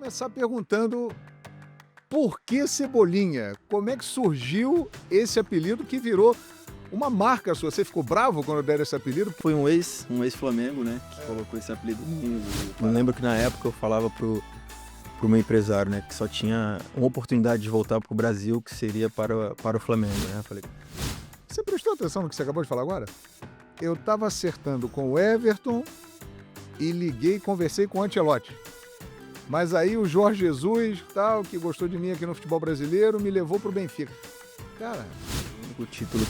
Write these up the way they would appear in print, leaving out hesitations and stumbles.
Começar perguntando por que Cebolinha? Como é que surgiu esse apelido que virou uma marca sua? Você ficou bravo quando deram esse apelido? Foi um ex-Flamengo, né, que colocou esse apelido em mim. Eu lembro que na época eu falava pro meu empresário, né, que só tinha uma oportunidade de voltar pro Brasil, que seria para o Flamengo, né. Eu falei, Você prestou atenção no que você acabou de falar agora? Eu estava acertando com o Everton e liguei e conversei com o Ancelotti. Mas aí o Jorge Jesus, tal, que gostou de mim aqui no futebol brasileiro, me levou pro Benfica. Cara, o único título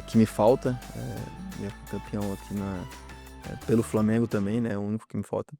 que me falta, é campeão aqui pelo Flamengo também, né, o único que me falta.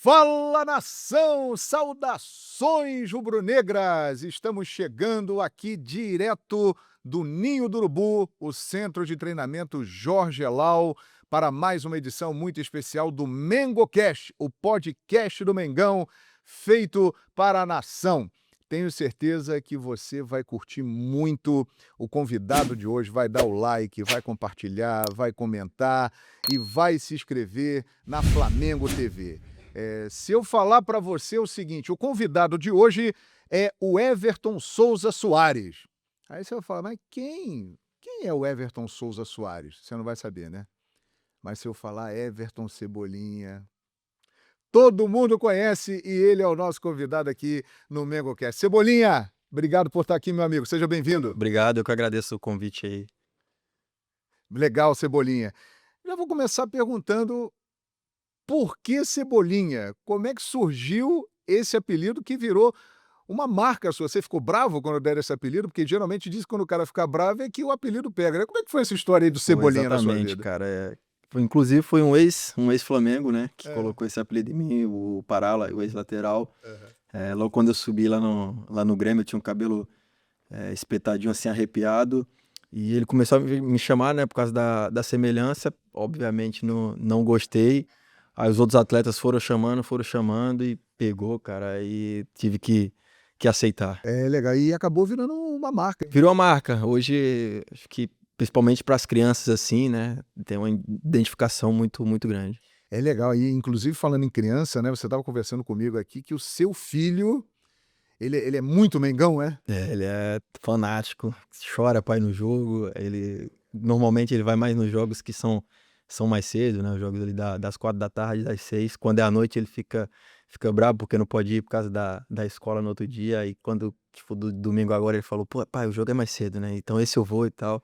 fala nação! Saudações rubro-negras! Estamos chegando aqui direto do Ninho do Urubu, o centro de treinamento Jorge Elal, para mais uma edição muito especial do MengoCast, o podcast do Mengão, feito para a nação. Tenho certeza que você vai curtir muito o convidado de hoje, vai dar o like, vai compartilhar, vai comentar e vai se inscrever na Flamengo TV. Se eu falar para você o seguinte, o convidado de hoje é o Everton Souza Soares. Aí você vai falar, mas quem é o Everton Souza Soares? Você não vai saber, né? Mas se eu falar Everton Cebolinha, todo mundo conhece e ele é o nosso convidado aqui no MengoCast. Cebolinha, obrigado por estar aqui, meu amigo. Seja bem-vindo. Obrigado, eu que agradeço o convite aí. Legal, Cebolinha. Já vou começar perguntando por que Cebolinha? Como é que surgiu esse apelido que virou uma marca sua? Você ficou bravo quando deram esse apelido? Porque geralmente diz que quando o cara fica bravo é que o apelido pega, né? Como é que foi essa história aí do Foi Cebolinha na sua exatamente, vida? cara, inclusive foi um ex-Flamengo, né, que É. colocou esse apelido em mim, o Parala, o ex-lateral. Aham. Logo quando eu subi lá no Grêmio, eu tinha um cabelo espetadinho assim, arrepiado, e ele começou a me chamar, né, por causa da semelhança. Obviamente não gostei. Aí os outros atletas foram chamando e pegou, cara, aí tive que aceitar. É legal. E acabou virando uma marca. Virou a marca. Hoje, acho que principalmente para as crianças assim, né, tem uma identificação muito, muito grande. É legal. E, inclusive, falando em criança, né? Você estava conversando comigo aqui que o seu filho, ele é muito Mengão, é? Ele é fanático, chora pra ir no jogo. Normalmente ele vai mais nos jogos que são mais cedo, né? Os jogos ali das 4 da tarde, das 6. Quando é à noite ele fica bravo porque não pode ir por causa da escola no outro dia. E quando, tipo, do domingo agora ele falou, pô, pai, o jogo é mais cedo, né? Então esse eu vou e tal.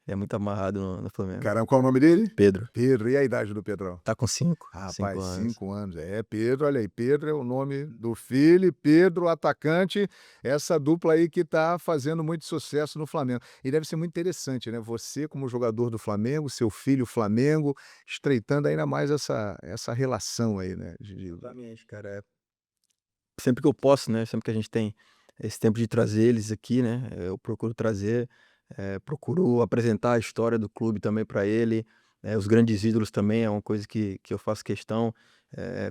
Ele é muito amarrado no Flamengo. Caramba, qual é o nome dele? Pedro, Pedro. E a idade do Pedrão? tá com 5 Rapaz, anos. 5 anos. É, Pedro, olha aí, Pedro é o nome do filho, e Pedro, o atacante, essa dupla aí que está fazendo muito sucesso no Flamengo. E deve ser muito interessante, né? Você como jogador do Flamengo, seu filho Flamengo, estreitando ainda mais essa relação aí, né? Exatamente, cara. Sempre que eu posso, né, sempre que a gente tem esse tempo de trazer eles aqui, né, eu procuro trazer, procuro apresentar a história do clube também para ele, os grandes ídolos também é uma coisa que eu faço questão.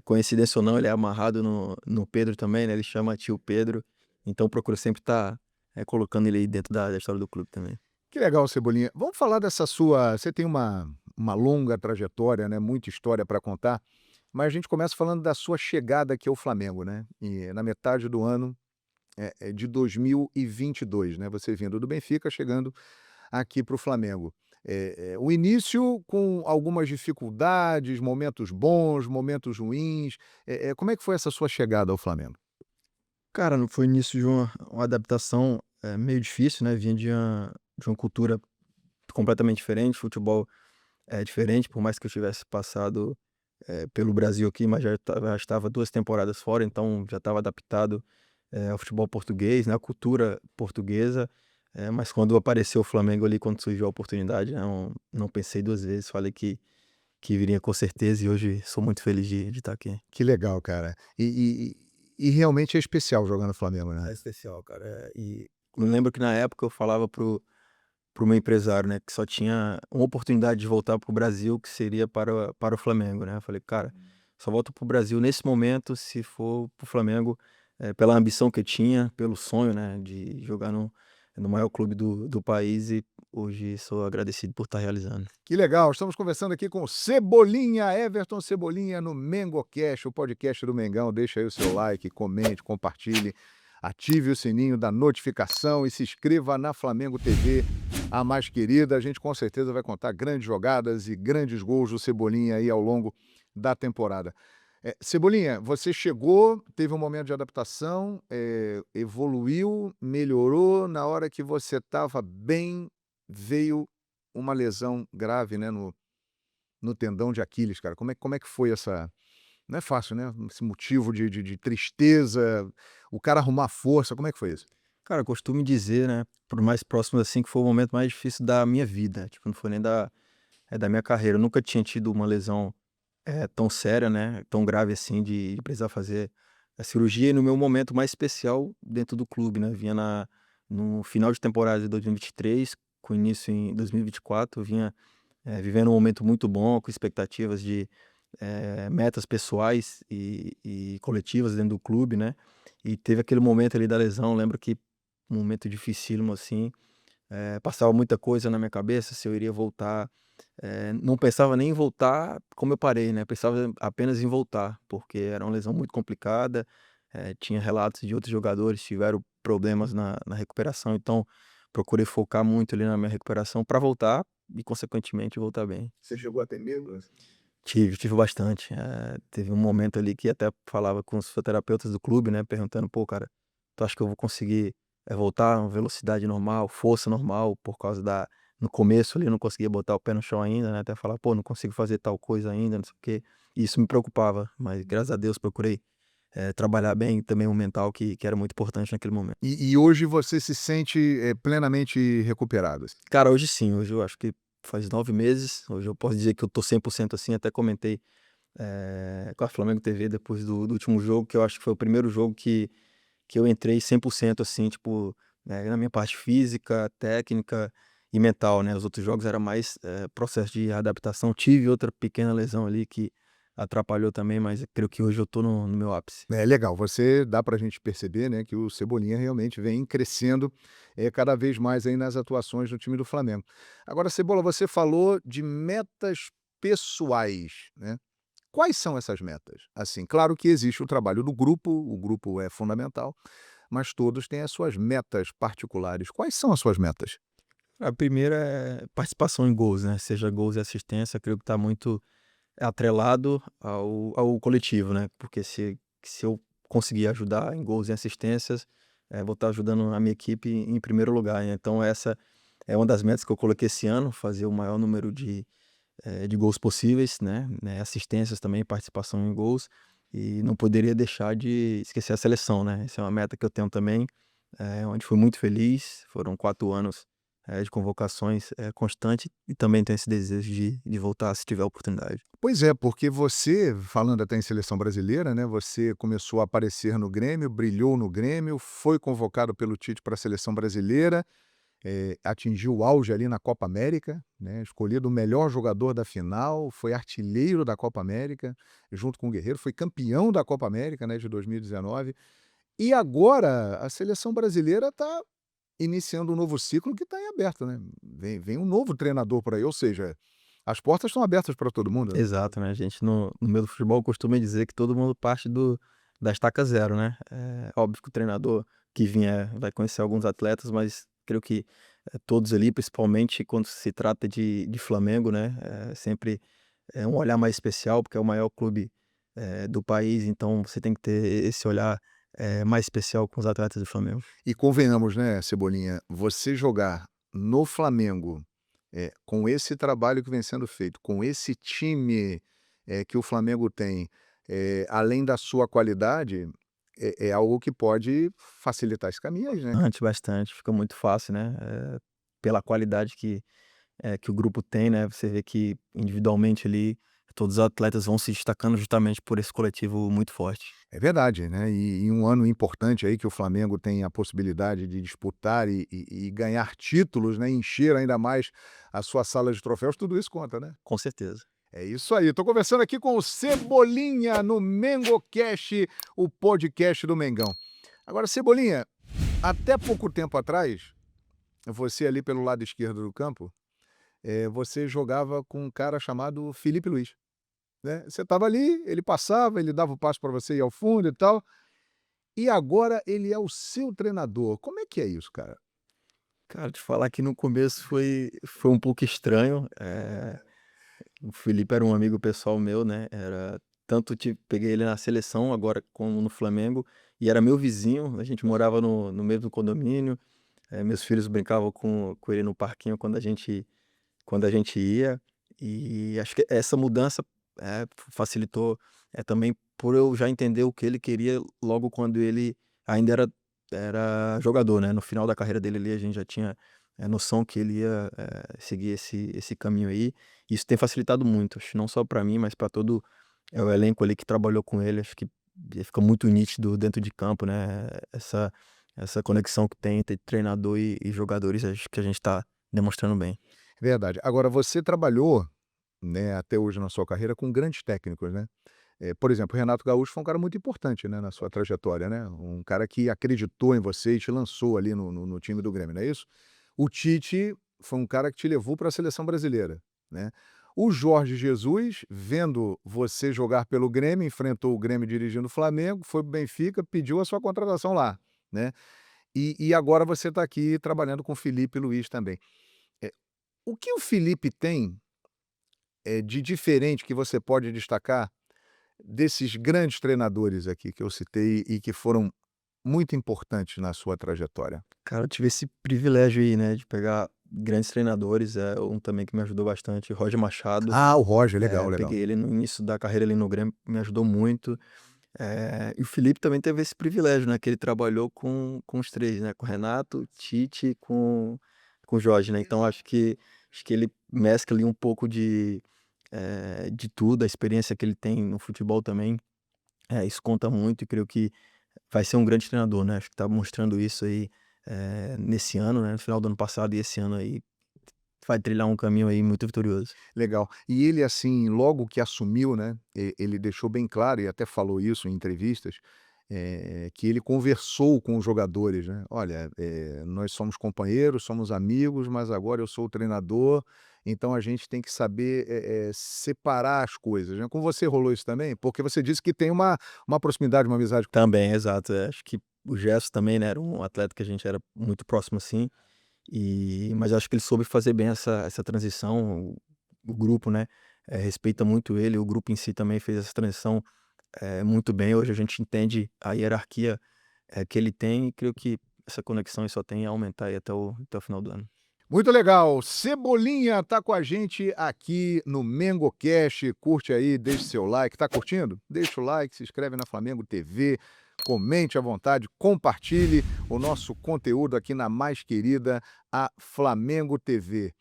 Coincidência ou não, ele é amarrado no Pedro também, né, ele chama tio Pedro, então procuro sempre estar, colocando ele aí dentro da história do clube também. Que legal, Cebolinha. Vamos falar dessa sua. Você tem uma longa trajetória, né? Muita história para contar, mas a gente começa falando da sua chegada aqui ao Flamengo, né? E na metade do ano de 2022, né? Você vindo do Benfica, chegando aqui para o Flamengo. O início com algumas dificuldades, momentos bons, momentos ruins. Como é que foi essa sua chegada ao Flamengo? Cara, não foi início de uma adaptação, meio difícil, né, vinha de uma cultura completamente diferente. Futebol é diferente, por mais que eu tivesse passado, pelo Brasil aqui, mas já estava 2 temporadas fora, então já estava adaptado, ao futebol português, né, à cultura portuguesa. Mas quando apareceu o Flamengo ali, quando surgiu a oportunidade, não pensei 2 vezes, falei que viria com certeza, e hoje sou muito feliz de estar aqui. Que legal, cara. E realmente é especial jogar no Flamengo, É né? especial, cara. E eu lembro que na época eu falava pro meu empresário, né, que só tinha uma oportunidade de voltar para o Brasil, que seria para o Flamengo, né. Eu falei: "Cara, só volto para o Brasil nesse momento se for para o Flamengo", pela ambição que eu tinha, pelo sonho, né, de jogar no maior clube do país, e hoje sou agradecido por estar realizando. Que legal, estamos conversando aqui com o Cebolinha, Everton Cebolinha, no MengoCast, o podcast do Mengão. Deixa aí o seu like, comente, compartilhe, ative o sininho da notificação e se inscreva na Flamengo TV, a mais querida. A gente com certeza vai contar grandes jogadas e grandes gols do Cebolinha aí ao longo da temporada. Cebolinha, você chegou, teve um momento de adaptação, evoluiu, melhorou. Na hora que você estava bem, veio uma lesão grave, né, no tendão de Aquiles, cara. Como é que foi essa... Não é fácil, né, esse motivo de tristeza, o cara arrumar força, como é que foi isso? Cara, eu costumo dizer, né, por mais próximo assim, que foi o momento mais difícil da minha vida. Tipo, não foi nem da minha carreira. Eu nunca tinha tido uma lesão tão séria, né, tão grave assim, de precisar fazer a cirurgia e no meu momento mais especial dentro do clube, né. Vinha no final de temporada de 2023, com início em 2024, eu vinha vivendo um momento muito bom, com expectativas de metas pessoais e coletivas dentro do clube, né. E teve aquele momento ali da lesão, lembro que um momento dificílimo, assim, passava muita coisa na minha cabeça, se eu iria voltar, não pensava nem em voltar como eu parei, né, pensava apenas em voltar, porque era uma lesão muito complicada, tinha relatos de outros jogadores que tiveram problemas na recuperação, então procurei focar muito ali na minha recuperação para voltar e consequentemente voltar bem. Você chegou a ter medo? Tive bastante. Teve um momento ali que até falava com os fisioterapeutas do clube, né, perguntando: "Pô, cara, tu acha que eu vou conseguir, voltar a uma velocidade normal, força normal?" Por causa da no começo ali eu não conseguia botar o pé no chão ainda, né, até falar: "Pô, não consigo fazer tal coisa ainda, não sei o quê". E isso me preocupava, mas graças a Deus procurei, trabalhar bem também o mental que era muito importante naquele momento. E hoje você se sente, plenamente recuperado, assim? Cara, hoje sim, hoje eu acho que faz 9 meses, hoje eu posso dizer que eu tô 100% assim, até comentei com a Flamengo TV depois do último jogo, que eu acho que foi o primeiro jogo que eu entrei 100% assim, tipo, na minha parte física, técnica e mental, né, os outros jogos era mais, processo de adaptação. Tive outra pequena lesão ali que atrapalhou também, mas creio que hoje eu tô no meu ápice. É legal, você dá pra gente perceber, né, que o Cebolinha realmente vem crescendo, cada vez mais aí nas atuações no time do Flamengo. Agora, Cebola, você falou de metas pessoais, né. Quais são essas metas? Assim, claro que existe o trabalho do grupo, o grupo é fundamental, mas todos têm as suas metas particulares. Quais são as suas metas? A primeira é participação em gols, né, seja gols e assistência, creio que tá muito atrelado ao coletivo, né, porque se eu conseguir ajudar em gols e assistências, vou estar ajudando a minha equipe em primeiro lugar, né. Então essa é uma das metas que eu coloquei esse ano, fazer o maior número de gols possíveis, né, assistências também, participação em gols, e não poderia deixar de esquecer a seleção, né. Essa é uma meta que eu tenho também, onde fui muito feliz, foram 4 anos, de convocações, constante, e também tenho esse desejo de voltar se tiver oportunidade. Pois é, porque você, falando até em seleção brasileira, né, você começou a aparecer no Grêmio, brilhou no Grêmio, foi convocado pelo Tite para a seleção brasileira, atingiu o auge ali na Copa América, né, escolhido o melhor jogador da final, foi artilheiro da Copa América, junto com o Guerreiro, foi campeão da Copa América, né, de 2019. E agora a seleção brasileira está iniciando um novo ciclo que está em aberto, né. Vem um novo treinador por aí, ou seja, as portas estão abertas para todo mundo, né. Exato, né, a gente no meio do futebol costuma dizer que todo mundo parte da estaca zero, né. É óbvio que o treinador que vier vai conhecer alguns atletas, mas creio que, todos ali, principalmente quando se trata de Flamengo, né, sempre é um olhar mais especial, porque é o maior clube, do país, então você tem que ter esse olhar, mais especial com os atletas do Flamengo. E convenhamos, né, Cebolinha, você jogar no Flamengo, com esse trabalho que vem sendo feito, com esse time, que o Flamengo tem, além da sua qualidade, é algo que pode facilitar esse caminho aí, né. Bastante, fica muito fácil, né, pela qualidade que o grupo tem, né, você vê que individualmente ali, todos os atletas vão se destacando justamente por esse coletivo muito forte. É verdade, né, e um ano importante aí que o Flamengo tem a possibilidade de disputar e ganhar títulos, né, encher ainda mais a sua sala de troféus, tudo isso conta, né. Com certeza. É isso aí, tô conversando aqui com o Cebolinha no MengoCast, o podcast do Mengão. Agora, Cebolinha, até pouco tempo atrás, você ali pelo lado esquerdo do campo, você jogava com um cara chamado Felipe Luiz, né. Você estava ali, ele passava, ele dava o passe para você ir ao fundo e tal, e agora ele é o seu treinador. Como é que é isso, cara? Cara, te falar que no começo foi um pouco estranho, o Felipe era um amigo pessoal meu, né, era tanto peguei ele na seleção, agora como no Flamengo, e era meu vizinho, a gente morava no mesmo condomínio, meus filhos brincavam com ele no parquinho quando a gente ia, e acho que essa mudança, facilitou, também por eu já entender o que ele queria logo quando ele ainda era jogador, né, no final da carreira dele ali a gente já tinha, noção que ele ia, seguir esse caminho aí. Isso tem facilitado muito, acho que não só para mim, mas para todo, o elenco ali que trabalhou com ele, acho que fica muito nítido dentro de campo, né, essa conexão que tem entre treinador e jogadores, acho que a gente está demonstrando bem. Verdade. Agora você trabalhou, né, até hoje na sua carreira com grandes técnicos, né. Por exemplo, o Renato Gaúcho foi um cara muito importante, né, na sua trajetória, né, um cara que acreditou em você e te lançou ali no time do Grêmio, não é isso? O Tite foi um cara que te levou para a seleção brasileira, né. O Jorge Jesus, vendo você jogar pelo Grêmio, enfrentou o Grêmio dirigindo o Flamengo, foi para o Benfica, pediu a sua contratação lá, né. E agora você está aqui trabalhando com o Felipe Luiz também. Eh, o que o Felipe tem, de diferente que você pode destacar desses grandes treinadores aqui que eu citei e que foram muito importantes na sua trajetória? Cara, eu tive esse privilégio aí, né, de pegar grandes treinadores, um também que me ajudou bastante, Roger Machado, Ah, o Roger, legal, legal. peguei ele no início da carreira ali no Grêmio, me ajudou muito, e o Felipe também teve esse privilégio, né, que ele trabalhou com os 3, né, com o Renato, Tite e com o Jorge, né, então acho que ele mescla ali um pouco de tudo, a experiência que ele tem no futebol também, isso conta muito e creio que vai ser um grande treinador, né, acho que tá mostrando isso aí, nesse ano, né, no final do ano passado e esse ano aí, vai trilhar um caminho aí muito vitorioso. Legal. E ele, assim, logo que assumiu, né, ele deixou bem claro e até falou isso em entrevistas, que ele conversou com os jogadores, né: "Olha, nós somos companheiros, somos amigos, mas agora eu sou o treinador, então a gente tem que saber, separar as coisas", né. Com você rolou isso também? Porque você disse que tem uma proximidade, uma amizade. Também, exato, acho que o Gerson também, né, era um atleta que a gente era muito próximo, assim, mas acho que ele soube fazer bem essa transição, o grupo, né, respeita muito ele, o grupo em si também fez essa transição, muito bem, hoje a gente entende a hierarquia, que ele tem e creio que essa conexão aí só tem a aumentar aí até o final do ano. Muito legal. Cebolinha tá com a gente aqui no MengoCast. Curte aí, deixe seu like. Tá curtindo? Deixa o like, se inscreve na Flamengo TV, comente à vontade, compartilhe o nosso conteúdo aqui na mais querida, a Flamengo TV.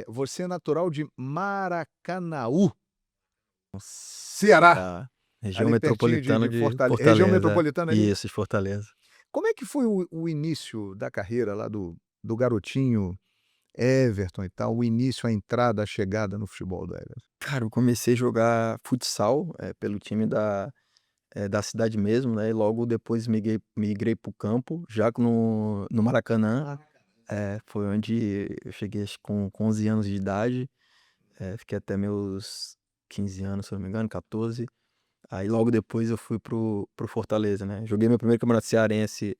Você é natural de Maracanaú, Ceará, Da região ali pertinho de metropolitana de de região Fortaleza. metropolitana ali. Isso, de Fortaleza. Como é que foi o início da carreira lá do garotinho Everton e tal, o início, a entrada, a chegada no futebol do Everton? Cara, eu comecei a jogar futsal, pelo time da cidade mesmo, né, e logo depois migrei para o campo, já no Maracanã, foi onde eu cheguei acho que com 11 anos de idade, fiquei até meus 15 anos, se eu não me engano, 14. Aí logo depois eu fui pro Fortaleza, né. Joguei meu primeiro campeonato cearense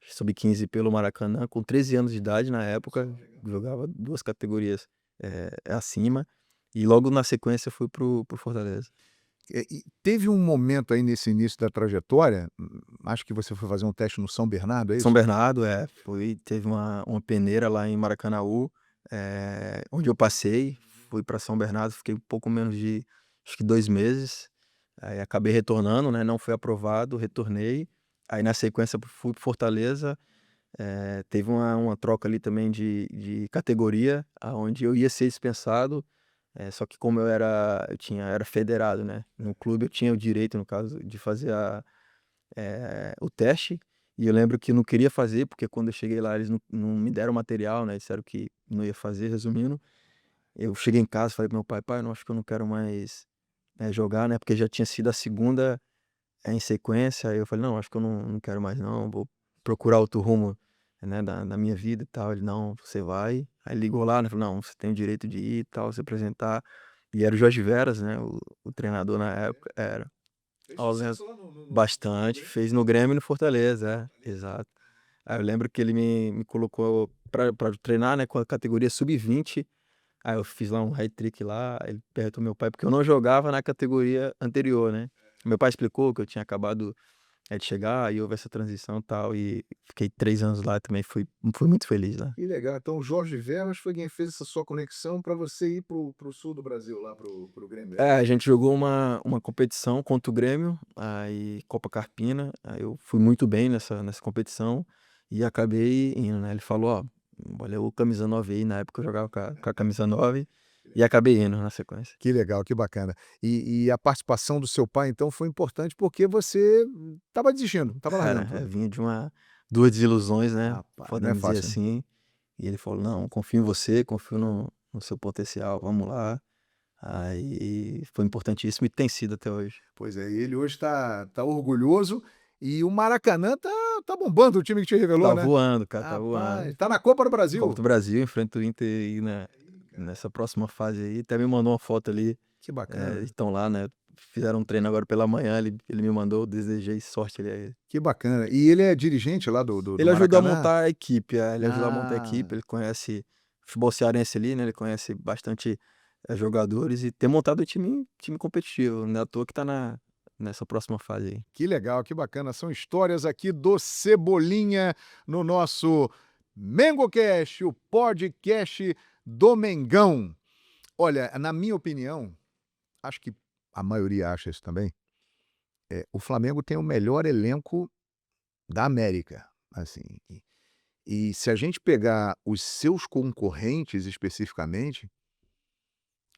sub-15 pelo Maracanã com 13 anos de idade na época, jogava 2 categorias, acima, e logo na sequência eu fui pro Fortaleza. E teve um momento aí nesse início da trajetória, acho que você foi fazer um teste no São Bernardo, é São isso? Bernardo, teve uma peneira lá em Maracanaú, onde eu passei, fui para São Bernardo, fiquei um pouco menos de acho que 2 meses, aí acabei retornando, né, não fui aprovado, retornei, aí na sequência fui para Fortaleza. Teve uma troca ali também de categoria, aonde eu ia ser dispensado, só que como eu era federado, né, no clube eu tinha o direito, no caso, de fazer o teste, e eu lembro que eu não queria fazer, porque quando eu cheguei lá eles não me deram material, né, disseram que não ia fazer, resumindo. Eu cheguei em casa, falei para meu pai: "Pai, eu não acho que eu não quero mais, jogar", né, porque já tinha sido a segunda, em sequência, aí eu falei: "Não, acho que eu não quero mais não, vou procurar outro rumo". né, da minha vida e tal. Ele: "Não, você vai". Aí ligou lá, né, falou: "Não, você tem o direito de ir e tal, se apresentar". E era o Jorge Veras, né, o treinador na época. Era. Fez Aos resu sucesso lá no Bastante, Grêmio? fez no Grêmio e no Fortaleza, é, Fortaleza. exato. Aí eu lembro que ele me colocou pra treinar, né, com a categoria sub-20. Aí eu fiz lá um hat-trick lá, ele perguntou ao meu pai, porque eu não jogava na categoria anterior, né. Meu pai explicou que eu tinha acabado, de chegar, e houve essa transição e tal, e fiquei 3 anos lá também, fui muito feliz lá. Que legal, então o Jorge Veras foi quem fez essa sua conexão para você ir para o sul do Brasil, lá para o Grêmio, é É, isso? a gente jogou uma competição contra o Grêmio, aí Copa Carpina, aí eu fui muito bem nessa competição e acabei indo, né. Ele falou: "Ó, olha o camisa 9 aí", na época eu jogava com a camisa 9 e acabei indo na sequência. Que legal, que bacana. E a participação do seu pai então foi importante, porque você estava desistindo, estava largando Cara, tudo. vinha de 2 desilusões, né, Rapaz, não é podemos dizer fácil, hein. assim, e ele falou: "Não, confio em você, confio no seu potencial, vamos lá". Aí foi importantíssimo e tem sido até hoje. Pois é, e ele hoje está orgulhoso, e o Maracanã tá bombando, o time que te revelou, Tá né. voando, cara, tá Rapaz, voando. tá na Copa do Copa Brasil. do Brasil, enfrenta o Inter aí nessa próxima fase aí, até me mandou uma foto ali, Que bacana, estão lá, né, fizeram um treino agora pela manhã, ele me mandou, desejei sorte ali a ele. que bacana. E ele é dirigente lá do Ele ajudou a Maracanã? montar a equipe, ele ajudou a montar a equipe, Ah, ele conhece futebol cearense ali, né, ele conhece bastante, jogadores e tem montado um time competitivo, não é à toa que tá nessa próxima fase aí. que legal, que bacana. São histórias aqui do Cebolinha no nosso MengoCast, o podcast do Mengão. Olha, na minha opinião, acho que a maioria acha isso também, o Flamengo tem o melhor elenco da América, assim. E se a gente pegar os seus concorrentes especificamente,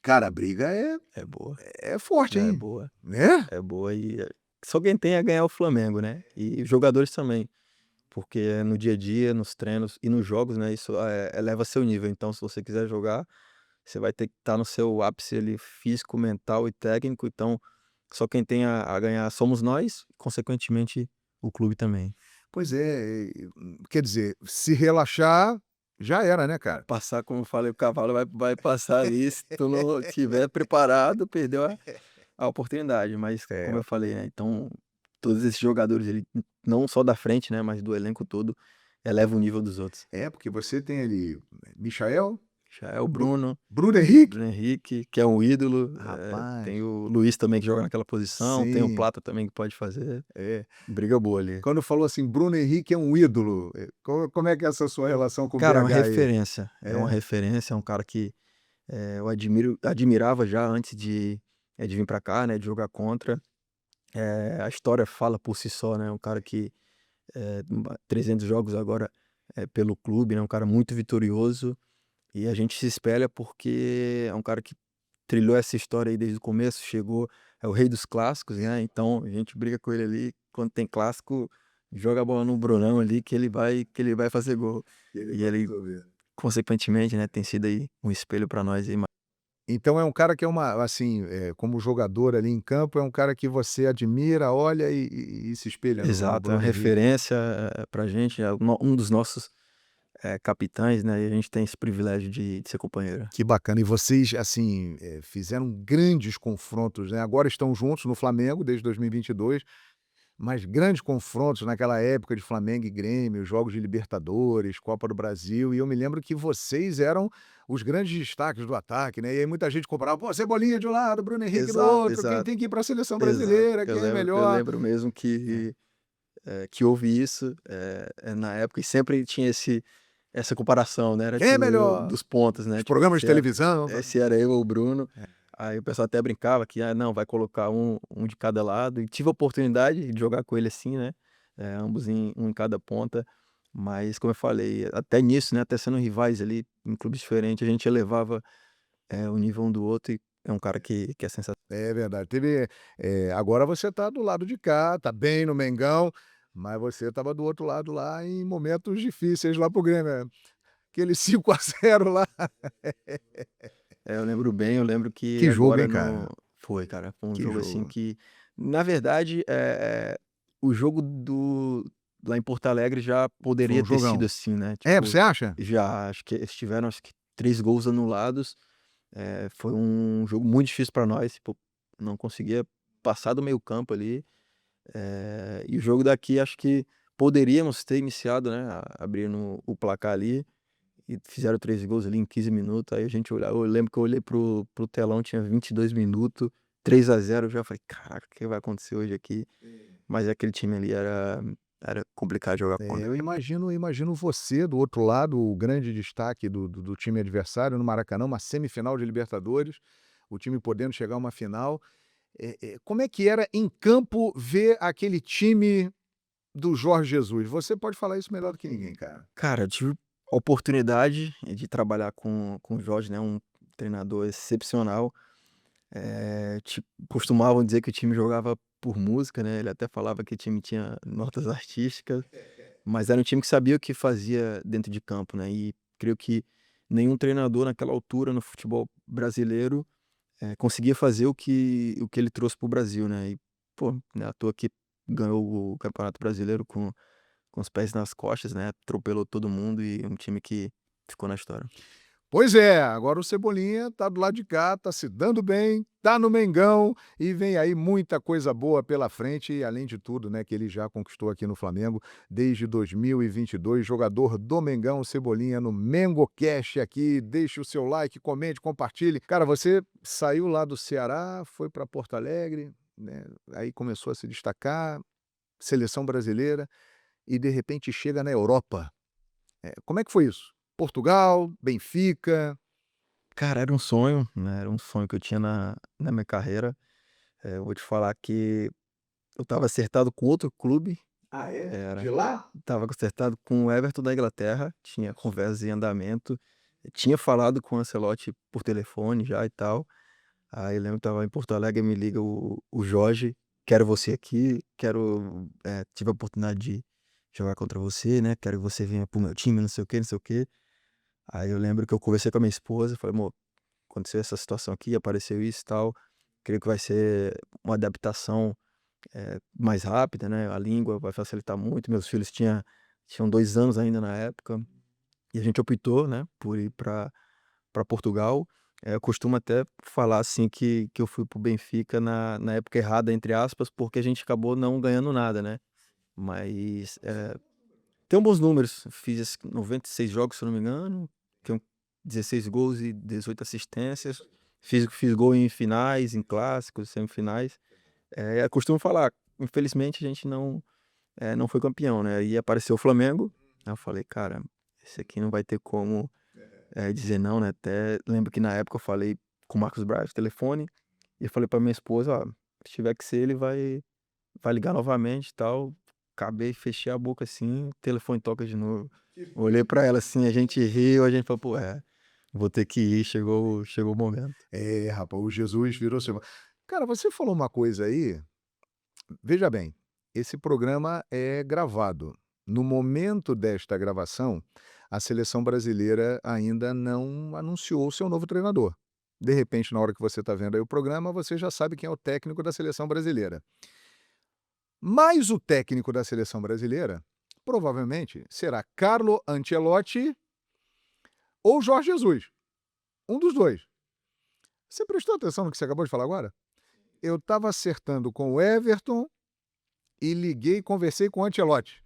cara, a briga É boa, é forte, é hein? boa, Né? é boa e só quem tem a ganhar é o Flamengo, né, e os jogadores também. Porque no dia a dia, nos treinos e nos jogos, né, isso, eleva seu nível. Então, se você quiser jogar, você vai ter que estar no seu ápice ali físico, mental e técnico. Então, só quem tem a ganhar somos nós, consequentemente, o clube também. Pois é, quer dizer, se relaxar, já era, né, Vai cara? passar, como eu falei, o cavalo vai passar ali, se tu não tiver preparado, perdeu a oportunidade. Mas, como É, eu falei, né, então, todos esses jogadores, ele não só da frente, né, mas do elenco todo, eleva o nível dos outros. porque você tem ali Michael, Já é o Bru Bruno. Bruno Henrique. Bruno Henrique, que é um ídolo, Rapaz, tem o Luiz também que joga naquela posição, tem o sim, Plata também que pode fazer, é. briga boa ali. Quando falou assim: "Bruno Henrique é um ídolo", como é que é essa sua relação com o Cara, BH aí? é uma É? referência, é um cara que, eu admirava já antes de vir pra cá, né, de jogar contra. A história fala por si só, né, um cara que, 300 jogos agora, pelo clube, né, um cara muito vitorioso, e a gente se espelha porque é um cara que trilhou essa história aí desde o começo, chegou, é o rei dos clássicos, né, então a gente briga com ele ali, quando tem clássico, joga a bola no Brunão ali que ele vai fazer gol. Ele E vai ele, resolver. consequentemente, né, tem sido aí um espelho pra nós aí. Então é um cara que é uma assim, como jogador ali em campo, é um cara que você admira, olha e se espelha no Exato, é uma Bruno Henrique. referência, pra gente, é um dos nossos, capitães, né, e a gente tem esse privilégio de ser companheiro. Que bacana. E vocês, assim, fizeram grandes confrontos, né, agora estão juntos no Flamengo desde 2022, mas grandes confrontos naquela época de Flamengo e Grêmio, jogos de Libertadores, Copa do Brasil, e eu me lembro que vocês eram os grandes destaques do ataque, né, e aí muita gente comparava: "Pô, Cebolinha de um lado, Bruno Henrique do Exato, outro, quem exato, tem que ir para a seleção exato. brasileira, Eu quem é lembro eu melhor?" lembro mesmo que houve isso, na época e sempre tinha essa comparação, né, era "Quem é tipo eu melhor?" dos pontas, Os né, tipo, programas de televisão. se era eu ou o Bruno, aí o pessoal até brincava que: "Ah, não, vai colocar um de cada lado", e tive a oportunidade de jogar com ele assim, né, ambos um em cada ponta, mas como eu falei, até nisso, né, até sendo rivais ali em clubes diferentes, a gente elevava, o nível um do outro e é um cara que é sensacional. É verdade. Agora você está do lado de cá, está bem no Mengão, mas você estava do outro lado lá em momentos difíceis lá para o Grêmio, aquele 5-0 lá. Eu lembro bem, eu lembro que Que jogo, agora hein, no cara? foi, cara, foi um Que jogo assim jogo. que, na verdade, o jogo lá em Porto Alegre já Foi poderia um ter sido jogão. assim, né, É, tipo, você acha? já acho que eles tiveram acho que 3 gols anulados, foi um jogo muito difícil para nós, tipo, não conseguia passar do meio-campo ali, e o jogo daqui acho que poderíamos ter iniciado, né, abrindo o placar ali, e fizeram 3 gols ali em 15 minutos, aí a gente olhava, eu lembro que eu olhei pro telão, tinha 22 minutos, 3-0, eu já falei: "Caraca, o que vai acontecer hoje aqui?". Mas aquele time ali era complicado jogar contra. Eu imagino você do outro lado, o grande destaque do time adversário no Maracanã, uma semifinal de Libertadores, o time podendo chegar a uma final. Como é que era em campo ver aquele time do Jorge Jesus? Você pode falar isso melhor do que ninguém, cara. Cara, eu tive a oportunidade de trabalhar com o Jorge, né, um treinador excepcional. Costumavam dizer que o time jogava por música, né, ele até falava que o time tinha notas artísticas, mas era um time que sabia o que fazia dentro de campo, né, e creio que nenhum treinador naquela altura no futebol brasileiro, conseguia fazer o que ele trouxe para o Brasil, né, e, pô, não é à toa que ganhou o Campeonato Brasileiro com os pés nas costas, né, atropelou todo mundo e um time que ficou na história. Pois é, agora o Cebolinha tá do lado de cá, tá se dando bem, tá no Mengão e vem aí muita coisa boa pela frente e além de tudo, né, que ele já conquistou aqui no Flamengo desde 2022, jogador do Mengão, Cebolinha no MengoCast aqui, deixe o seu like, comente, compartilhe. Cara, você saiu lá do Ceará, foi para Porto Alegre, né, aí começou a se destacar, seleção brasileira e de repente chega na Europa. Como é que foi isso? Portugal, Benfica. Cara, era um sonho, né, era um sonho que eu tinha na minha carreira. Eu vou te falar que eu estava acertado com outro clube, Ah, é? era De lá? estava acertado com o Everton da Inglaterra, tinha conversas em andamento, eu tinha falado com o Ancelotti por telefone já e tal. Aí eu lembro que estava em Porto Alegre, me liga o Jorge: "Quero você aqui, tive a oportunidade de jogar contra você, né, quero que você venha para o meu time, não sei o quê, não sei o quê". Aí eu lembro que eu conversei com a minha esposa, falei: "Amor, aconteceu essa situação aqui, apareceu isso e tal, creio que vai ser uma adaptação, mais rápida, né, a língua vai facilitar muito". Meus filhos tinham 2 anos ainda na época, e a gente optou, né, por ir para Portugal. Eu costumo até falar, assim, que eu fui para o Benfica na época errada, entre aspas, porque a gente acabou não ganhando nada, né, mas, tenho bons números, fiz 96 jogos, se eu não me engano, tenho 16 gols e 18 assistências, fiz gol em finais, em clássicos, semifinais. Eu costumo falar, infelizmente a gente não foi campeão, né, aí apareceu o Flamengo, aí eu falei: "Cara, esse aqui não vai ter como, dizer não", né, até lembro que na época eu falei com o Marcos Braz, telefone, e eu falei pra minha esposa: "Ó, se tiver que ser ele vai ligar novamente e tal". Acabei, fechei a boca assim, o telefone toca de novo. Olhei pra ela assim, a gente riu, a gente falou: "Pô, vou ter que ir, chegou o momento". É, rapaz, o Jesus virou seu. Cara, você falou uma coisa aí, veja bem, esse programa é gravado. No momento desta gravação, a seleção brasileira ainda não anunciou o seu novo treinador. De repente, na hora que você está vendo aí o programa, você já sabe quem é o técnico da seleção brasileira. Mas o técnico da seleção brasileira, provavelmente, será Carlo Ancelotti ou Jorge Jesus. Um dos dois. Você prestou atenção no que você acabou de falar agora? Eu estava acertando com o Everton e liguei e conversei com o Ancelotti.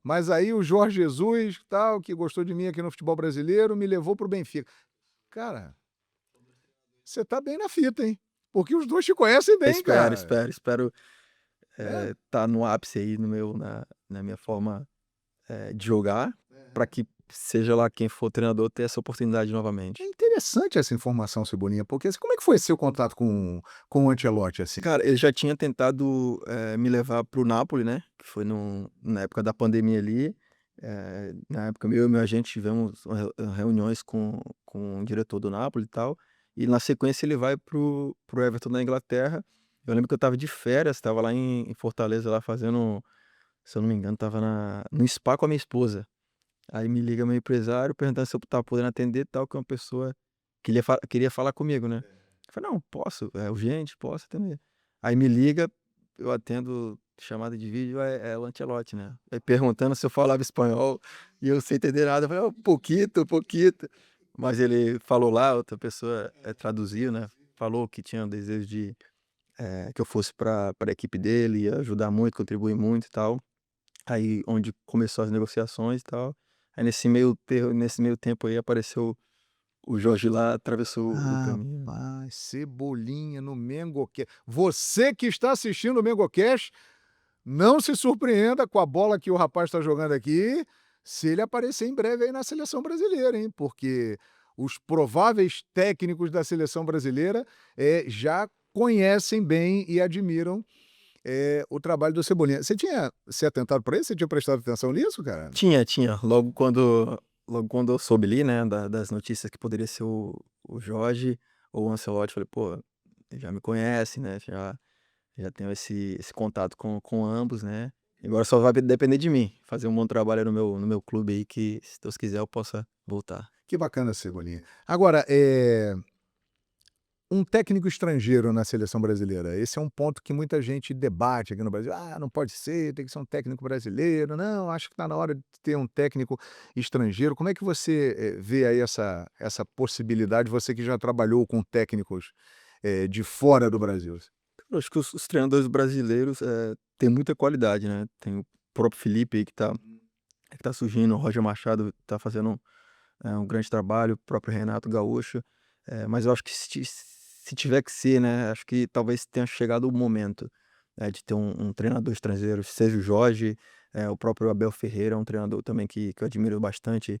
Mas aí o Jorge Jesus, tal, que gostou de mim aqui no futebol brasileiro, me levou para o Benfica. Cara, você tá bem na fita, hein? Porque os dois te conhecem bem, Espero, cara. espero, espero, É? tá no ápice aí no meu na minha forma, de jogar, pra que seja lá quem for o treinador ter essa oportunidade É novamente. interessante essa informação, Cebolinha, porque assim, como é que foi esse seu contato com o Ancelotti, assim? Cara, ele já tinha tentado, me levar para o Napoli, né, que foi na época da pandemia ali, na época eu e meu agente tivemos reuniões com o diretor do Napoli e tal, e na sequência ele vai para o Everton da Inglaterra. Eu lembro que eu estava de férias, estava lá em Fortaleza, lá fazendo, se eu não me engano, estava no spa com a minha esposa. Aí me liga meu empresário perguntando se eu estava podendo atender e tal, que uma pessoa queria falar comigo, né. Eu falei: "Não, posso, é urgente, posso atender". Aí me liga, eu atendo, chamada de vídeo é o Ancelotti, né. Aí perguntando se eu falava espanhol, e eu sem entender nada, eu falei: "Oh, poquito, poquito". Mas ele falou lá, outra pessoa, traduziu, né, falou que tinha um desejo de, que eu fosse pra equipe dele, ia ajudar muito, contribuir muito e tal. Aí onde começou as negociações e tal, aí nesse meio tempo aí apareceu o Jorge lá, atravessou o caminho. Rapaz, Cebolinha no Mengocast. Você que está assistindo o Mengocast, não se surpreenda com a bola que o rapaz está jogando aqui, se ele aparecer em breve aí na seleção brasileira, hein? Porque os prováveis técnicos da seleção brasileira já conhecem bem e admiram o trabalho do Cebolinha. Você tinha se atentado para isso? Você tinha prestado atenção nisso, cara? Tinha, logo quando eu soube ali, né, das notícias que poderia ser o Jorge ou o Ancelotti, falei: "Pô, já me conhece, né, já tenho esse contato com ambos, né, agora só vai depender de mim, fazer um bom trabalho aí no meu clube aí que, se Deus quiser, eu possa voltar". Que bacana, Cebolinha. Agora, um técnico estrangeiro na seleção brasileira, esse é um ponto que muita gente debate aqui no Brasil. "Ah, não pode ser, tem que ser um técnico brasileiro. Não, acho que está na hora de ter um técnico estrangeiro". Como é que você, vê aí essa possibilidade, você que já trabalhou com técnicos, de fora do Brasil? Eu acho que os treinadores brasileiros, têm muita qualidade, né, tem o próprio Felipe aí que tá surgindo, o Roger Machado tá fazendo um grande trabalho, o próprio Renato Gaúcho, mas eu acho que se tiver que ser, né, acho que talvez tenha chegado o momento, de ter um treinador estrangeiro, seja o Jorge, o próprio Abel Ferreira é um treinador também que eu admiro bastante,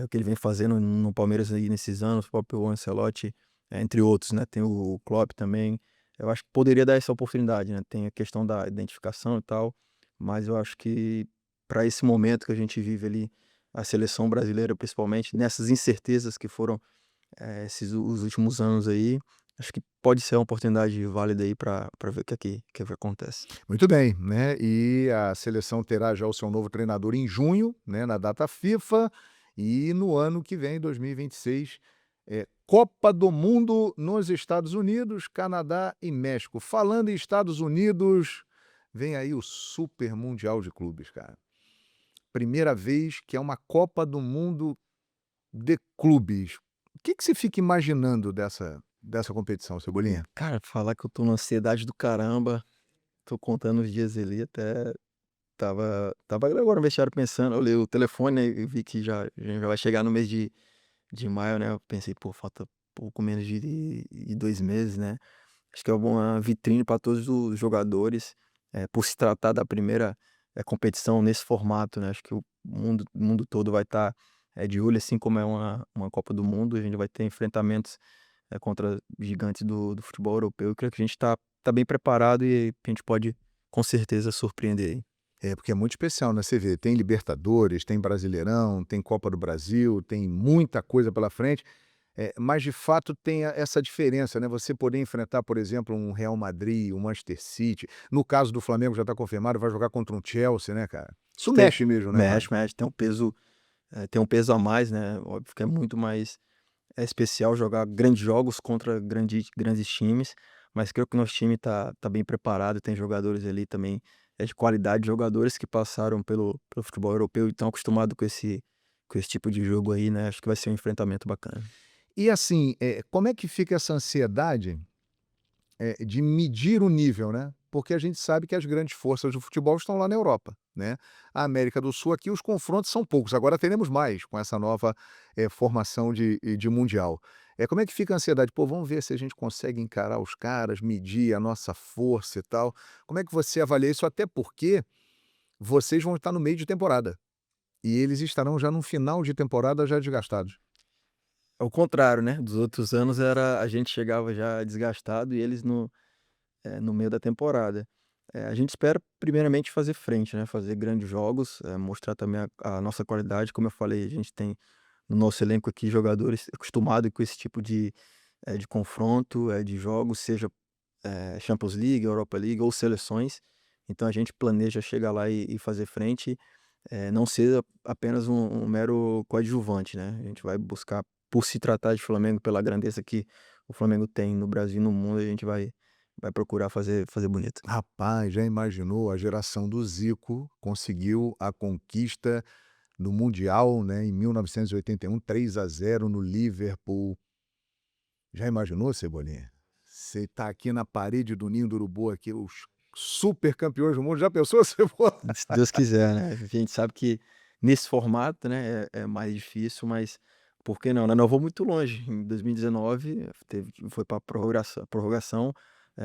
o que ele vem fazendo no Palmeiras aí nesses anos, o próprio Ancelotti, entre outros, né, tem o Klopp também. Eu acho que poderia dar essa oportunidade, né, tem a questão da identificação e tal, mas eu acho que para esse momento que a gente vive ali, a seleção brasileira, principalmente, nessas incertezas que foram, os últimos anos aí, acho que pode ser uma oportunidade válida aí para ver o que acontece. Muito bem, né, e a seleção terá já o seu novo treinador em junho, né, na data FIFA, e no ano que vem, 2026, Copa do Mundo nos Estados Unidos, Canadá e México. Falando em Estados Unidos, vem aí o Super Mundial de Clubes, cara. Primeira vez que é uma Copa do Mundo de clubes. O que que você fica imaginando dessa competição, Cebolinha? Cara, falar que eu tô numa ansiedade do caramba, tô contando os dias ali, até tava agora no vestiário pensando, eu olhei o telefone, né, e vi que já vai chegar no mês de maio, né, eu pensei: "Pô, falta pouco menos de 2 meses, né". Acho que é uma vitrine para todos os jogadores, por se tratar da primeira, competição nesse formato, né, acho que o mundo todo vai estar, de olho, assim como é uma Copa do Mundo, a gente vai ter enfrentamentos, contra gigantes do futebol europeu. Eu creio que a gente tá bem preparado e a gente pode, com certeza, surpreender aí. É, porque é muito especial, né, você vê, tem Libertadores, tem Brasileirão, tem Copa do Brasil, tem muita coisa pela frente, mas de fato tem essa diferença, né, você poder enfrentar, por exemplo, um Real Madrid, um Manchester City, no caso do Flamengo já está confirmado, vai jogar contra um Chelsea, né, cara. Isso Tem mexe mesmo, né, cara. mexe, tem um peso a mais, né, óbvio que é muito mais, especial jogar grandes jogos contra grandes times, mas creio que o nosso time tá bem preparado, tem jogadores ali também, de qualidade, jogadores que passaram pelo futebol europeu e estão acostumados com esse tipo de jogo aí, né, acho que vai ser um enfrentamento bacana. E assim, como é que fica essa ansiedade de medir o nível, né, porque a gente sabe que as grandes forças do futebol estão lá na Europa, né. A América do Sul aqui os confrontos são poucos, agora teremos mais com essa nova, formação de mundial. Como é que fica a ansiedade? "Pô, vamos ver se a gente consegue encarar os caras, medir a nossa força e tal". Como é que você avalia isso? Até porque vocês vão estar no meio de temporada, e eles estarão já no final de temporada já desgastados. Ao contrário, né, dos outros anos era a gente chegava já desgastado e eles no meio da temporada. A gente espera primeiramente fazer frente, né, fazer grandes jogos, mostrar também a nossa qualidade, como eu falei, a gente tem no nosso elenco aqui jogadores acostumados com esse tipo de confronto, de jogos, seja, Champions League, Europa League ou seleções, então a gente planeja chegar lá e fazer frente, não ser apenas um mero coadjuvante, né, a gente vai buscar, por se tratar de Flamengo, pela grandeza que o Flamengo tem no Brasil e no mundo, a gente vai vai procurar fazer bonito. Rapaz, já imaginou? A geração do Zico conseguiu a conquista no Mundial, né, em 1981, 3-0 no Liverpool. Já imaginou, Cebolinha? Você tá aqui na parede do Ninho do Urubu, aqui, os super campeões do mundo. Já pensou, Cebola? Se Deus quiser, né. A gente sabe que nesse formato, né, é mais difícil, mas por que não, né. Não vou muito longe, em 2019 foi pra prorrogação,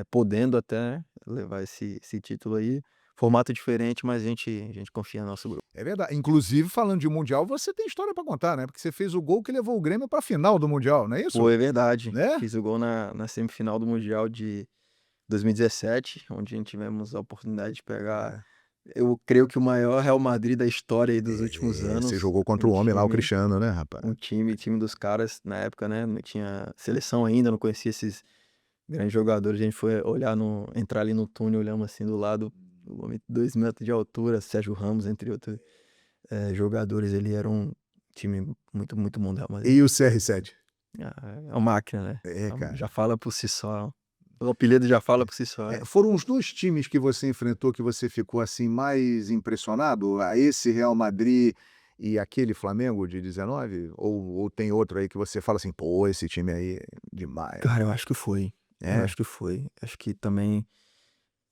podendo até levar esse título aí. Formato diferente, mas a gente confia no nosso grupo. É verdade. Inclusive, falando de Mundial, você tem história pra contar, né, porque você fez o gol que levou o Grêmio pra final do Mundial, não é isso? Foi verdade, Né? fiz o gol na semifinal do Mundial de 2017, onde a gente tivemos a oportunidade de pegar, É. eu creio que o maior Real Madrid da história aí dos últimos Você anos, jogou contra um o homem lá, o time Cristiano, né, rapaz? time dos caras na época, né, não tinha seleção ainda, não conhecia esses grandes jogadores, a gente foi olhar entrar ali no túnel, olhamos assim do lado, o homem 2 metros de altura, Sérgio Ramos, entre outros, jogadores, ele era um time muito, muito bom do Real Madrid. E o CR7? É uma máquina, né, É, já cara. fala por si só, o apelido já fala por si só, né. Foram os 2 times que você enfrentou que você ficou, assim, mais impressionado? A esse Real Madrid e aquele Flamengo de 19? Ou tem outro aí que você fala assim: "Pô, esse time aí é demais". Cara, eu acho que foi, eu É? acho que foi. Acho que também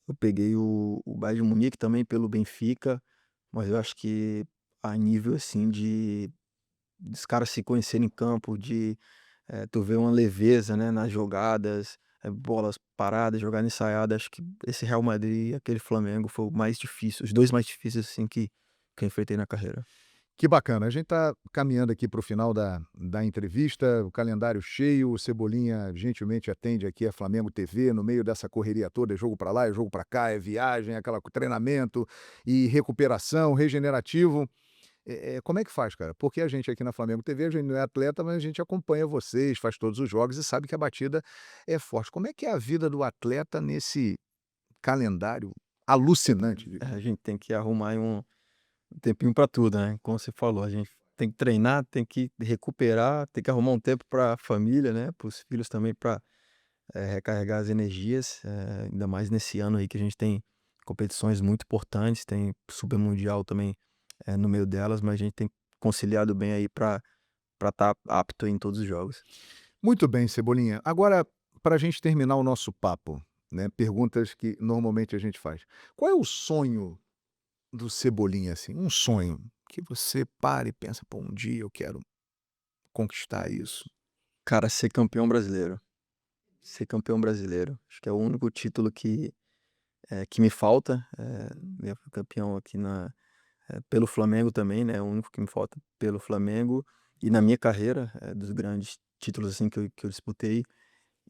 eu peguei o Bayern de Munique também pelo Benfica, mas eu acho que a nível, assim, de dos caras se conhecerem em campo, de, tu ver uma leveza, né, nas jogadas, bolas paradas, jogada ensaiada, acho que esse Real Madrid e aquele Flamengo foi o mais difícil, os 2 mais difíceis, assim, que eu enfrentei na carreira. Que bacana. A gente está caminhando aqui para o final da entrevista, o calendário cheio, o Cebolinha gentilmente atende aqui a Flamengo TV, no meio dessa correria toda, é jogo para lá, é jogo para cá, é viagem, aquela treinamento e recuperação, regenerativo. Como é que faz, cara? Porque a gente aqui na Flamengo TV, a gente não é atleta, mas a gente acompanha vocês, faz todos os jogos e sabe que a batida é forte. Como é que é a vida do atleta nesse calendário alucinante, A digamos? gente tem que arrumar aí um tempinho para tudo, né, como você falou, a gente tem que treinar, tem que recuperar, tem que arrumar um tempo pra família, né, para os filhos também para recarregar as energias, ainda mais nesse ano aí que a gente tem competições muito importantes, tem Super Mundial também, no meio delas, mas a gente tem conciliado bem aí para estar apto em todos os jogos. Muito bem, Cebolinha. Agora, para a gente terminar o nosso papo, né, perguntas que normalmente a gente faz. Qual é o sonho do Cebolinha, assim? Um sonho que você para e pensa: "Pô, um dia eu quero conquistar isso". Cara, ser campeão brasileiro, ser campeão brasileiro, acho que é o único título que me falta, eu fui campeão aqui pelo Flamengo também, né, o único que me falta pelo Flamengo e na minha carreira, dos grandes títulos, assim, que eu disputei,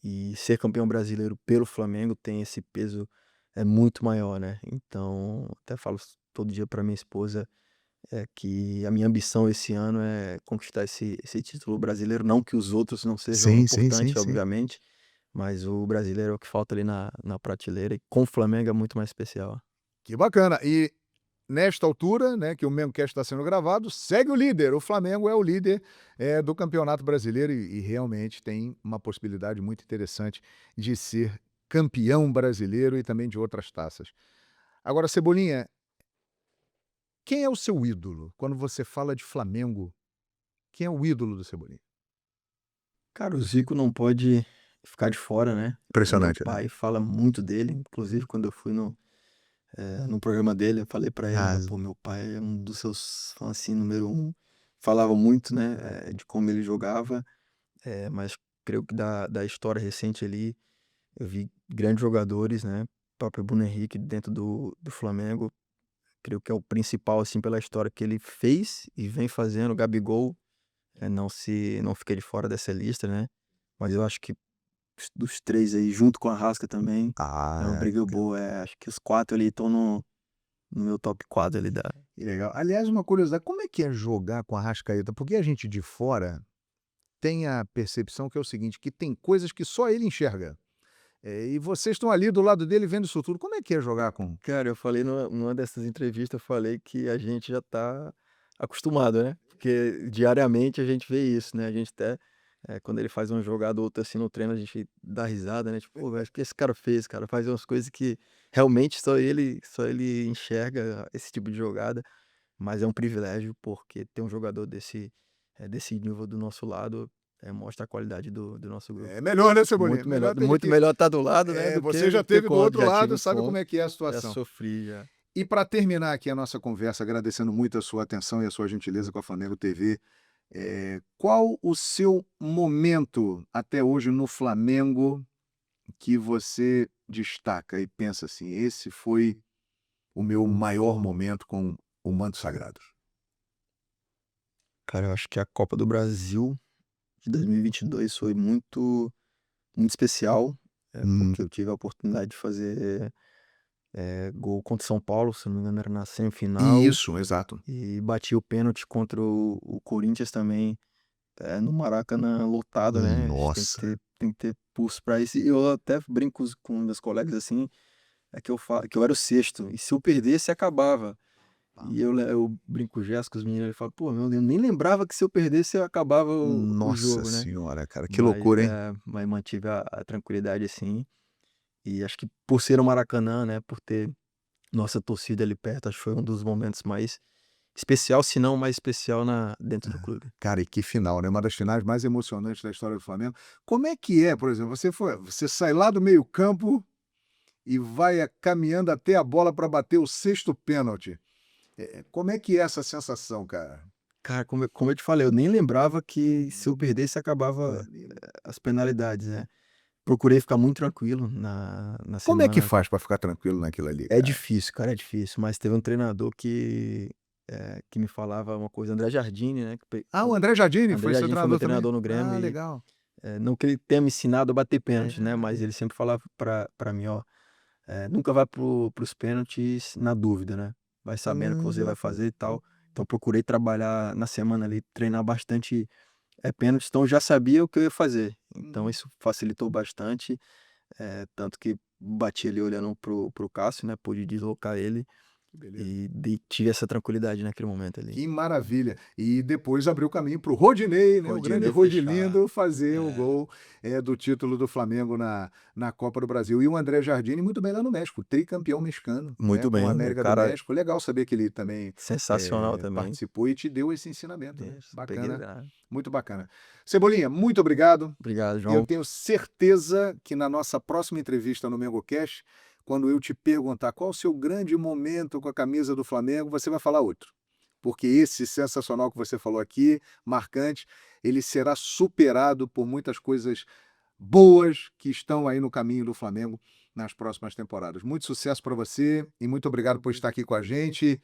e ser campeão brasileiro pelo Flamengo tem esse peso, muito maior, né. Então, até falo todo dia para minha esposa, que a minha ambição esse ano é conquistar esse título brasileiro, não que os outros não sejam Sim, sim, sim, importantes, sim. obviamente, mas o brasileiro é o que falta ali na prateleira e com o Flamengo é muito mais especial. Que bacana. E nesta altura, né, que o Memcast está sendo gravado, segue o líder. O Flamengo é o líder, do Campeonato Brasileiro e realmente tem uma possibilidade muito interessante de ser campeão brasileiro e também de outras taças. Agora, Cebolinha, quem é o seu ídolo? Quando você fala de Flamengo, quem é o ídolo do Cebolinha? Cara, o Zico não pode ficar de fora, né. O meu Impressionante, né? pai fala muito dele, inclusive quando eu fui no programa dele, eu falei pra ele, né: Ah, "Pô, meu pai é um dos seus fãs, assim, número um". Falava muito, né, de como ele jogava, mas creio que da história recente ali, eu vi grandes jogadores, né, o próprio Bruno Henrique dentro do Flamengo, creio que é o principal, assim, pela história que ele fez e vem fazendo. O Gabigol, não fica de fora dessa lista, né, mas eu acho que dos 3 aí, junto com a Arrasca também, é uma ah, briga boa, acho que os 4 ali estão no meu top 4 ali da que legal. Aliás, uma curiosidade, como é que é jogar com a Arrascaeta? Porque a gente de fora tem a percepção que é o seguinte, que tem coisas que só ele enxerga. E vocês estão ali do lado dele vendo isso tudo. Como é que é jogar com Cara, eu falei numa dessas entrevistas, eu falei que a gente já tá acostumado, né, porque diariamente a gente vê isso, né, a gente até Quando ele faz uma jogada ou outra, assim, no treino, a gente dá risada, né, tipo: "Pô, velho, o que esse cara fez, cara?" Faz umas coisas que realmente só ele enxerga esse tipo de jogada, mas é um privilégio, porque ter um jogador desse nível do nosso lado, mostra a qualidade do nosso grupo. É melhor, né, Cebolinha? Melhor ter ele Muito aqui. melhor estar do lado, né, do Você que já do que teve do contra. outro Já tive lado, sabe como contra, é que é a já situação. sofri já. E para terminar aqui a nossa conversa, agradecendo muito a sua atenção e a sua gentileza com a Flamengo TV, qual o seu momento até hoje no Flamengo que você destaca e pensa assim: "Esse foi o meu maior momento com o manto sagrado"? Cara, eu acho que a Copa do Brasil de 2022 foi muito especial, Hum. porque eu tive a oportunidade de fazer, gol contra o São Paulo, se não me engano era na semifinal, Isso, exato. e bati o pênalti contra o Corinthians também, no Maracanã lotado, né, a gente Nossa. tem que ter pulso pra isso. E eu até brinco com meus colegas, assim, que eu era o sexto, e se eu perdesse acabava. E eu brinco com o Gerson, com os meninos, ele fala: "Pô, meu, eu nem lembrava que se eu perdesse acabava o Nossa jogo, né". senhora, cara, que Mas, loucura, hein? mas mantive a tranquilidade, assim, e acho que por ser o Maracanã, né, por ter nossa torcida ali perto, acho que foi um dos momentos mais especial, se não o mais especial dentro do clube. Cara, e que final, né? Uma das finais mais emocionantes da história do Flamengo. Como é que é, por exemplo, você sai lá do meio-campo e vai caminhando até a bola para bater o sexto pênalti. Como é que é essa sensação, cara? Cara, como eu te falei, eu nem lembrava que se eu perdesse acabava, as penalidades, né. Procurei ficar muito tranquilo na Como é que semana. faz para ficar tranquilo naquilo ali, É cara? difícil, cara, é difícil, mas teve um treinador que me falava uma coisa, André Jardine, né, Ah, o André Jardine André foi seu Jardine foi meu treinador também? treinador no Grêmio Ah, e, legal. não que ele tenha me ensinado a bater pênalti, né, É. mas ele sempre falava pra mim: "Ó, nunca vai para os pênaltis na dúvida, né, vai sabendo o que você vai Hum. fazer e tal". Então procurei trabalhar na semana ali, treinar bastante, pênaltis, então eu já sabia o que eu ia fazer, então Hum, isso facilitou bastante, tanto que bati ali olhando pro Cássio, né, pude deslocar ele. que beleza. E tive essa tranquilidade naquele momento ali. Que maravilha. E depois abriu caminho para o Rodinei, né, o grande Rodinei fechar. Rodilindo, fazer o É, gol, do título do Flamengo na Copa do Brasil. E o André Jardine muito bem lá no México, tricampeão mexicano, né, muito com a bem, América do cara México. Legal saber que ele também, sensacional também. participou e te deu esse ensinamento, né. Isso, peguei Bacana, lá. muito bacana. Cebolinha, muito obrigado. Obrigado, Eu João. tenho certeza que na nossa próxima entrevista no MengoCast, quando eu te perguntar qual o seu grande momento com a camisa do Flamengo, você vai falar outro. Porque esse sensacional que você falou aqui, marcante, ele será superado por muitas coisas boas que estão aí no caminho do Flamengo nas próximas temporadas. Muito sucesso para você e muito obrigado por estar aqui com a gente.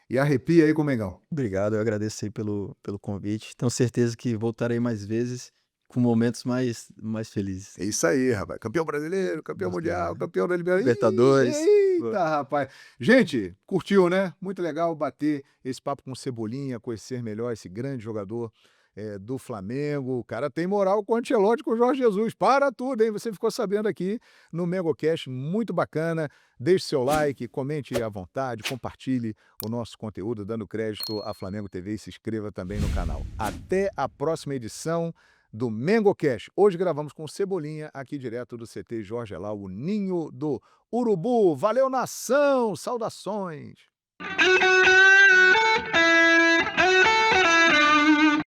E arrepia aí com o Mengão. Obrigado, eu agradeço aí pelo convite. Tenho certeza que voltarei mais vezes com momentos mais felizes. É isso aí, rapaz. Campeão brasileiro, campeão Deus mundial, quiser. campeão da Libertadores. Libertadores. Pô, Eita, rapaz. Gente, curtiu, né? Muito legal bater esse papo com o Cebolinha, conhecer melhor esse grande jogador do Flamengo. O cara tem moral com o Ancelotti, com o Jorge Jesus. Para tudo, hein? Você ficou sabendo aqui no MengoCast. Muito bacana. Deixe seu like, comente à vontade, compartilhe o nosso conteúdo, dando crédito à Flamengo TV e se inscreva também no canal. Até a próxima edição do MengoCast. Hoje gravamos com Cebolinha, aqui direto do CT Jorge Elal, o Ninho do Urubu. Valeu, nação! Saudações!